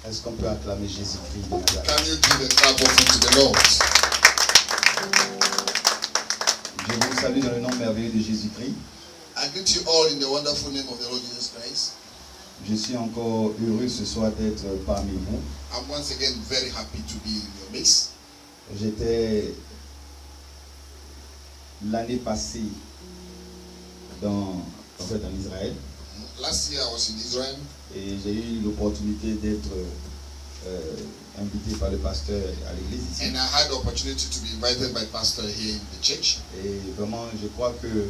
Est-ce qu'on peut acclamer Jésus-Christ de Nazareth? Can you give a clap offering to the Lord? Je vous salue dans le nom merveilleux de Jésus-Christ. I greet you all in the wonderful name of the Lord Jesus Christ. Je suis encore heureux ce soir d'être parmi vous. I'm once again very happy to be in your midst. J'étais l'année passée en Israël Last year I was in Israel et j'ai eu l'opportunité d'être invité par le pasteur à l'église ici. and I had the opportunity to be invited by pastor here in the church. Et vraiment, je crois que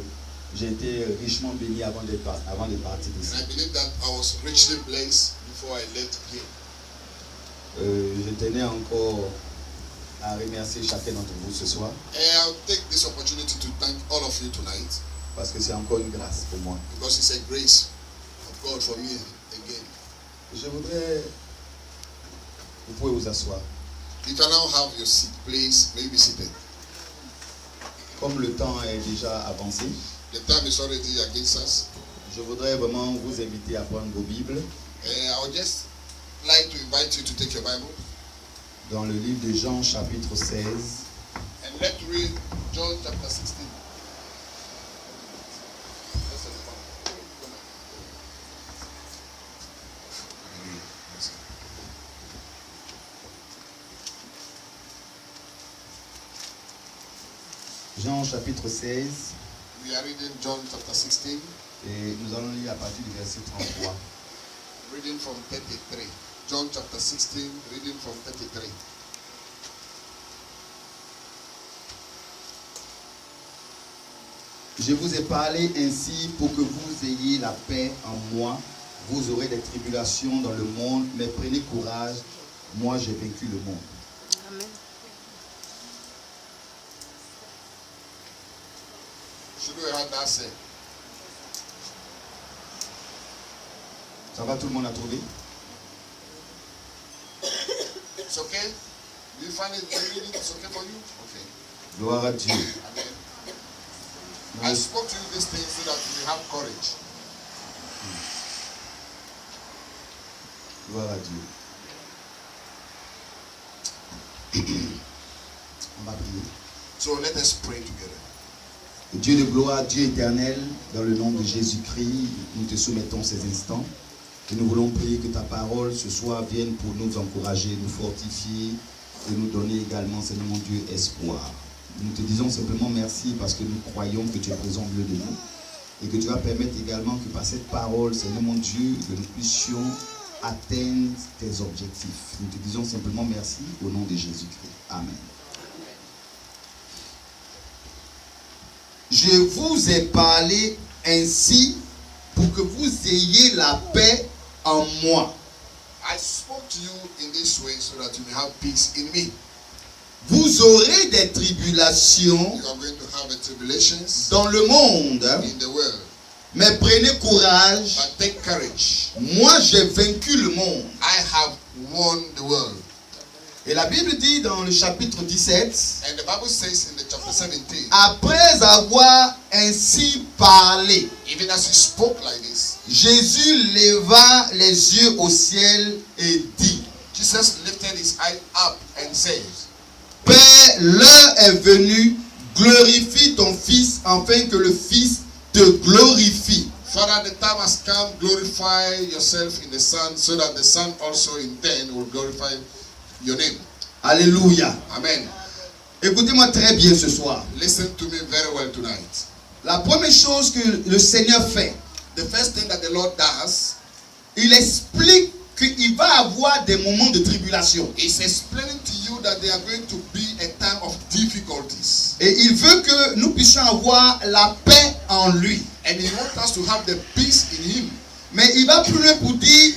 j'ai été richement béni avant de partir d'ici. And I believe that I was richly blessed before I left here. Je tenais encore à remercier chacun d'entre vous ce soir And I'll take this opportunity to thank all of you tonight parce que c'est encore une grâce pour moi. because it's a grace of God for me again. Je voudrais, vous pouvez vous asseoir. You can now have your seat, please. May you be seated. Comme le temps est déjà avancé, The time is already against us. je voudrais vraiment vous inviter à prendre vos Bibles I would just like to invite you to take your Bible dans le livre de Jean chapitre 16 and let's read John chapter 16. Jean chapitre 16 We are reading John chapter 16, et nous allons lire à partir du verset 33. reading from 33. John chapter 16, reading from 33. Je vous ai parlé ainsi pour que vous ayez la paix en moi. Vous aurez des tribulations dans le monde, mais prenez courage. Moi, j'ai vaincu le monde. Amen. Should we have that said? Ça va, tout le monde a trouvé? It's okay? Do you find it reading? It's okay for you? Okay. Gloire à Dieu. Amen. I spoke to you this thing so that you have courage. Gloire à Dieu. On va prier. So let us pray together. Dieu de gloire, Dieu éternel, dans le nom de Jésus-Christ, nous te soumettons ces instants. Et nous voulons prier que ta parole ce soir vienne pour nous encourager, nous fortifier et nous donner également, Seigneur mon Dieu, espoir. Nous te disons simplement merci parce que nous croyons que tu es présent au milieu de nous et que tu vas permettre également que par cette parole, Seigneur mon Dieu, que nous puissions atteindre tes objectifs. Nous te disons simplement merci au nom de Jésus-Christ. Amen. Je vous ai parlé ainsi pour que vous ayez la paix en moi. I spoke to you in this way so that you may have peace in me. Vous aurez des tribulations You are going to have tribulations dans le monde, in the world. mais prenez courage. But take courage. Moi, j'ai vaincu le monde. I have won the world. Et la Bible dit dans le chapitre 17, And the Bible says in the chapter 17, après avoir ainsi parlé, even as he spoke like this, Jésus leva les yeux au ciel et dit, Jesus lifted his eye up and said, Père, l'heure est venue, glorifie ton Fils, afin que le Fils te glorifie. Father, the time has come, glorify yourself in the Son, so that the Son also in turn will glorify your name. Alléluia. Amen. Écoutez-moi très bien ce soir. Listen to me very well tonight. La première chose que le Seigneur fait, The first thing that the Lord does il explique qu'il va avoir des moments de tribulation. is explaining to you that there are going to be a time of difficulties. Et il veut que nous puissions avoir la paix en lui. And he wants us to have the peace in him. Mais il va plus loin pour dire,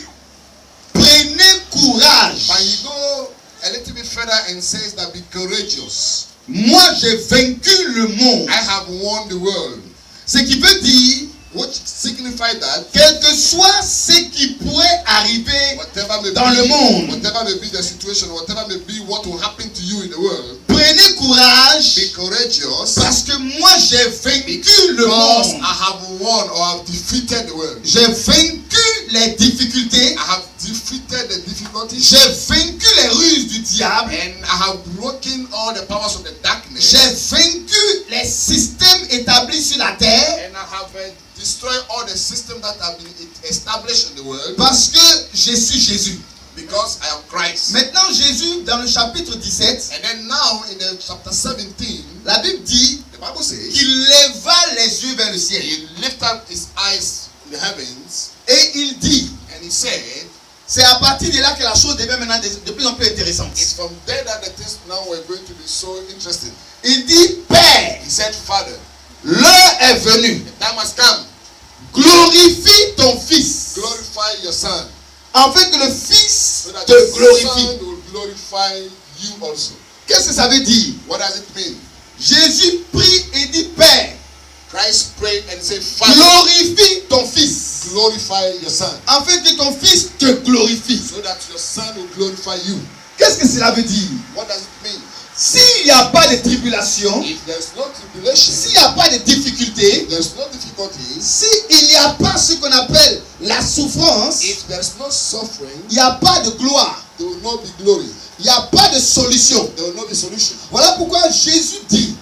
prenez courage. But he go a little bit further and says that be courageous. Moi, j'ai vaincu le monde. I have won the world. Ce qui veut dire, Which signifies that quel que soit ce qui pourrait arriver whatever may dans le monde, whatever may be the situation, whatever may be what will happen to you in the world, prenez courage be courageous parce que moi, j'ai vaincu le because monde. I have won or have defeated the world. J'ai vaincu les difficultés. I have defeated the difficulties. J'ai vaincu les ruses du diable. And I have broken all the powers of the darkness. J'ai vaincu les systèmes établis sur la terre. And I have destroyed all the systems that have been established in the world. Parce que je suis Jésus. Because I am Christ. Maintenant, Jésus, dans le chapitre 17, And then now in the chapter 17, la Bible dit the Bible says, qu'il leva les yeux vers le ciel. he lifted up his eyes in the heavens, Et il dit, and he said, c'est à partir de là que la chose devient maintenant de plus en plus intéressante. it's from there that the things now were going to be so interesting. Il dit, Père, He said, Father, l'heure est venue. the time has come. Glorifie ton Fils, Glorify your Son, afin que le Fils so that te the glorifie. Son will glorify you also. Qu'est-ce que ça veut dire? What does it mean? Jésus prie et dit, Père, Christ prayed and said, Father, glorifie ton Fils, glorify your Son, afin que ton Fils te glorifie. so that your Son will glorify you. Qu'est-ce que cela veut dire? What does it mean? S'il n'y a pas de tribulation, If there's no tribulation, s'il n'y a pas de difficulté, there's no difficulties, s'il n'y a pas ce qu'on appelle la souffrance, if there's no suffering, il n'y a pas de gloire, there will not be glory. il n'y a pas de solution. There will not be solution. Voilà pourquoi Jésus dit,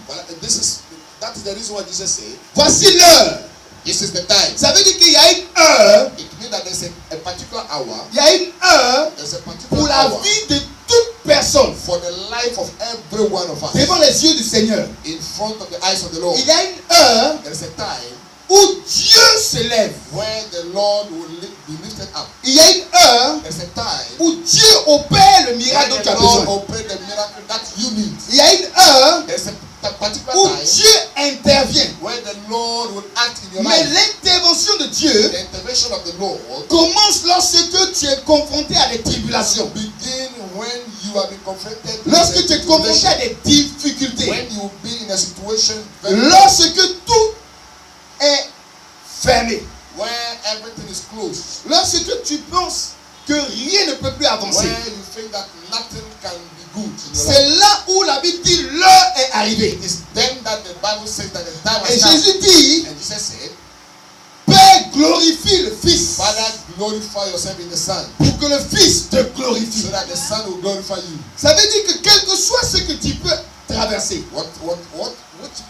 That is the reason why Jesus said, voici l'heure. this is the time. Ça veut dire qu'il y a une heure, It means that there's a particular hour, il y a une heure there's a particular pour la hour vie de toute personne for the life of every one of us devant les yeux du Seigneur. in front of the eyes of the Lord. Il y a une heure There is a time où Dieu se lève. where the Lord will be lifted up. Il y a une heure There's a time où Dieu opère le miracle dont when tu as the Lord besoin. opened the miracle that you need. Il y a une heure There's a particular où time Dieu intervient. where the Lord will act in your Mais life. l'intervention de Dieu The intervention of the Lord commence lorsque tu es confronté à des tribulations. begin when you have been confronted Lorsque with tu a es confronté tribulation. à des difficultés. When you will be in a situation very Lorsque tout est fermé. where everything is closed, Lorsque tu penses que rien ne peut plus avancer. where you think that nothing can be good in your C'est life. là où la Bible dit l'heure est arrivée. It is then that the Bible says that the time Et has come. Jésus dit, And Jesus said, Père, glorifie le Fils Father, glorify yourself in the Son, pour que le Fils te glorifie. so that the Son will glorify you. Ça veut dire que quel que soit ce que tu peux traverser,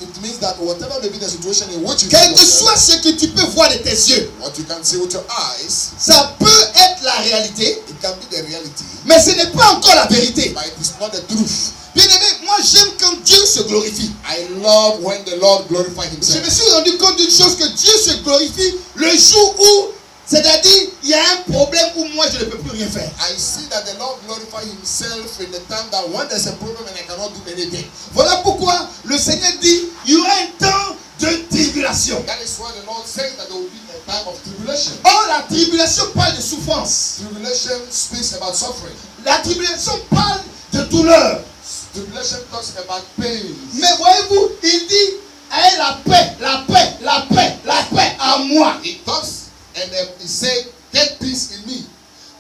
It means that whatever may be the situation in which you quel find que yourself, soit ce que tu peux voir de tes yeux, what you can see with your eyes, ça peut être la réalité, it can be the reality, mais ce n'est pas encore la vérité. but it is not the truth. Bien aimé, moi j'aime quand Dieu se glorifie. I love when the Lord glorifies Je Himself. me suis rendu compte d'une chose, que Dieu se glorifie le jour où, c'est-à-dire, il y a un problème où moi je ne peux plus rien faire. I see that the Lord glorifies Himself in the time that when there's a problem and I cannot do anything. Voilà pourquoi le Seigneur dit, il y aura un temps de tribulation. That is why the Lord says that there will be a time of tribulation. Or, la tribulation parle de souffrance. Tribulation speaks about suffering. La tribulation parle de douleur. Tribulation talks about pain. Mais voyez-vous, il dit, aie la paix, la paix, la paix, la paix à moi. He talks and he said, get peace in me.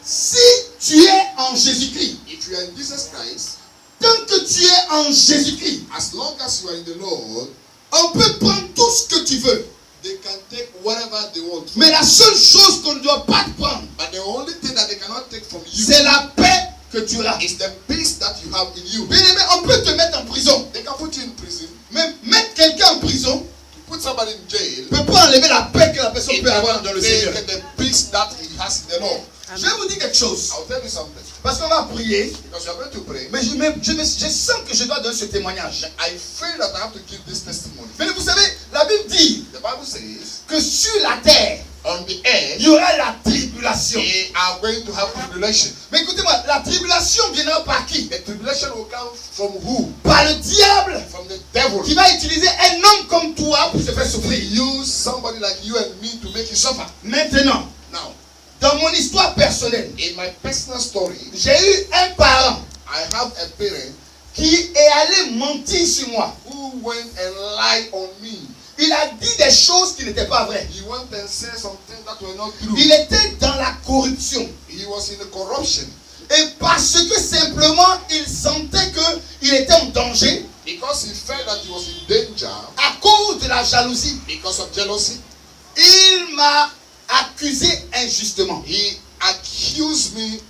Si tu es en Jésus-Christ, If you are in Jesus Christ, tant que tu es en Jésus-Christ, as long as you are in the Lord, on peut prendre tout ce que tu veux. they can take whatever they want. Mais la seule chose qu'on ne doit pas te prendre, But the only thing that they cannot take from you c'est la paix que tu auras. is the peace that you have in you. Bien aimé, on peut te mettre en prison. They can put you in prison, Mais mettre quelqu'un en prison put somebody in jail, ne peut pas enlever la paix que la personne it peut avoir cannot dans le Seigneur. take the peace that he has in the Lord. Je vais vous dire quelque chose. I'll tell you something. Parce qu'on va prier. Because you are going to pray, Mais je sens que je dois donner ce témoignage. I feel that I have to give this testimony. Mais vous savez, la Bible dit The Bible says, que sur la terre, on the earth, il y aura la tribulation. we are going to have tribulation. Mais écoutez-moi, la tribulation viendra par qui? The tribulation will come from who? Par le diable From the devil. qui va utiliser un homme comme toi pour te faire He souffrir. use somebody like you and me to make you suffer. Maintenant, Now, dans mon histoire personnelle, in my personal story, j'ai eu un parent I have a parent qui est allé mentir sur moi. who went and lied on me. Il a dit des choses qui n'étaient pas vraies. He went and said some things that were not true. Il était dans la corruption. He was in the corruption. Et parce que simplement il sentait qu'il était en danger, Because he felt that he was in danger, à cause de la jalousie, because of jealousy, il m'a accusé injustement. He accused me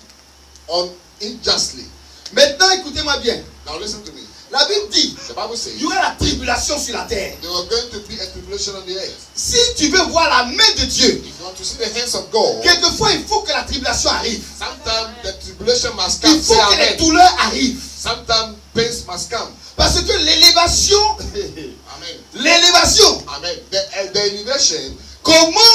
unjustly. Maintenant, écoutez-moi bien. Now listen to me. La Bible dit, The Bible says il y aura la tribulation sur la terre. there was going to be a tribulation on the earth. Si tu veux voir la main de Dieu, If you want to see the hands of God, quelquefois il faut que la tribulation arrive. sometimes the tribulation must come. Il faut Say que les amen. douleurs arrivent. Sometimes pains must come. Parce que l'élévation, Amen. l'élévation, Amen. The elevation, comment